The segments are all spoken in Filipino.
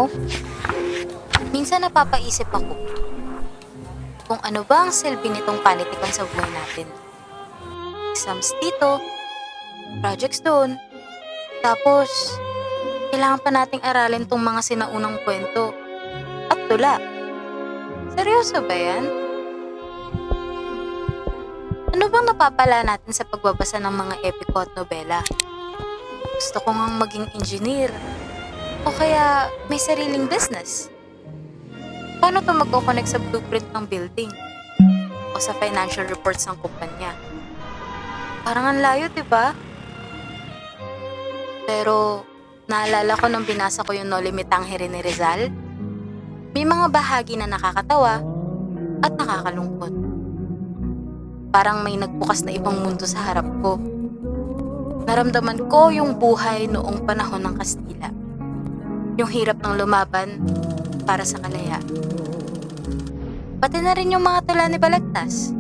mo, minsan napapaisip ako kung ano ba ang silbi nitong panitikan sa buhay natin. Exams dito, projects doon, tapos kailangan pa nating aralin tong mga sinaunang kwento at tula. Seryoso ba yan? Ano bang napapala natin sa pagbabasa ng mga epiko at nobela? Gusto ko ngang maging engineer o kaya may sariling business. Paano to magkoconnect sa blueprint ng building o sa financial reports ng kumpanya? Parang ang layo, diba? Pero naalala ko nung binasa ko yung No Limit Tangere ni Rizal, may mga bahagi na nakakatawa at nakakalungkot. Parang may nagbukas na ibang mundo sa harap ko. Naramdaman ko yung buhay noong panahon ng Kastila. Yung hirap ng lumaban para sa kalayaan. Pati na rin yung mga tula ni Balagtas.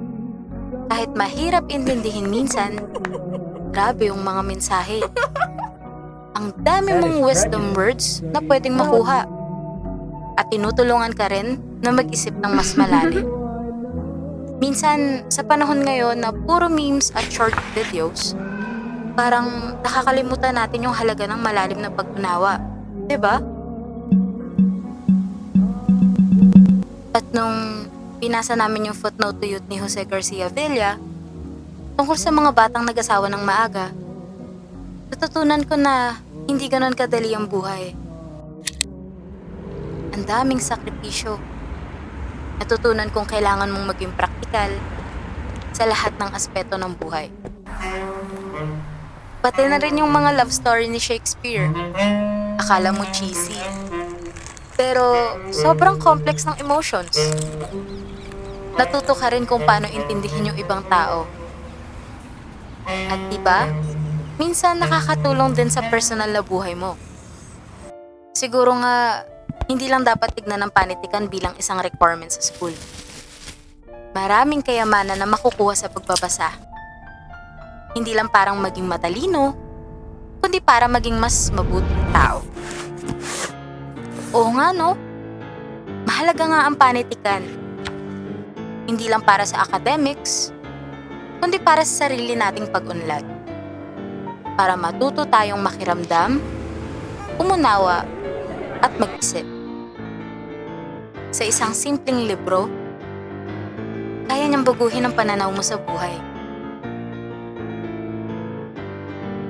Kahit mahirap intindihin minsan, grabe yung mga mensahe. Ang dami mong wisdom words na pwedeng makuha. At tinutulungan ka rin na mag-isip ng mas malalim. Minsan, sa panahon ngayon na puro memes at short videos, parang nakakalimutan natin yung halaga ng malalim na pag-unawa. Diba? At nung pinasa namin yung footnote to youth ni Jose Garcia Villa tungkol sa mga batang nag-asawa ng maaga, natutunan ko na hindi ganon kadali ang buhay. Ang daming sakripisyo. Natutunan kong kailangan mong maging praktikal sa lahat ng aspeto ng buhay. Pati na rin yung mga love story ni Shakespeare. Akala mo cheesy. Pero sobrang complex ng emotions. Natuto ka rin kung paano intindihin yung ibang tao. At diba, minsan nakakatulong din sa personal na buhay mo. Siguro nga, hindi lang dapat tignan ng panitikan bilang isang requirement sa school. Maraming kayamanan na makukuha sa pagbabasa. Hindi lang parang maging matalino, kundi para maging mas mabuting tao. Oo nga no, mahalaga nga ang panitikan. Hindi lang para sa academics, kundi para sa sarili nating pag-unlad. Para matuto tayong makiramdam, umunawa, at mag-isip. Sa isang simpleng libro, kaya niyang baguhin ang pananaw mo sa buhay.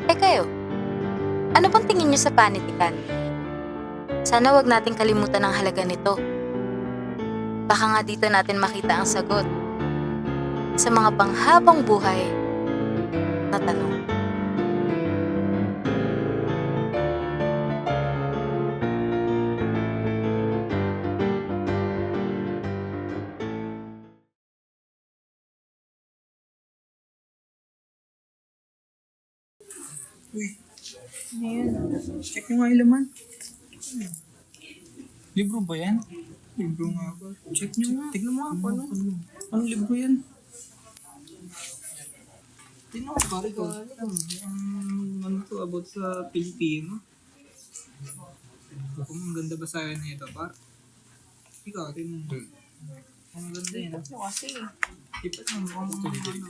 Eh kayo, ano bang tingin niyo sa panitikan? Sana wag nating kalimutan ang halaga nito. Baka nga dito natin makita ang sagot sa mga panghabang buhay na tanong. Uy, ano yan? Check nyo nga yung laman. Libro ba yan? Libro nga ba? Check nyo nga. Tignan mo nga pa, ano? Anong libro yan? Tignan mo, pare ko. Ano to, about sa Pilipino? Kung ang ganda ba sa'yo na ito, par? Ikaw, tignan mo. Ang ganda yan. Kasi, Ipat mo, mukhang ano.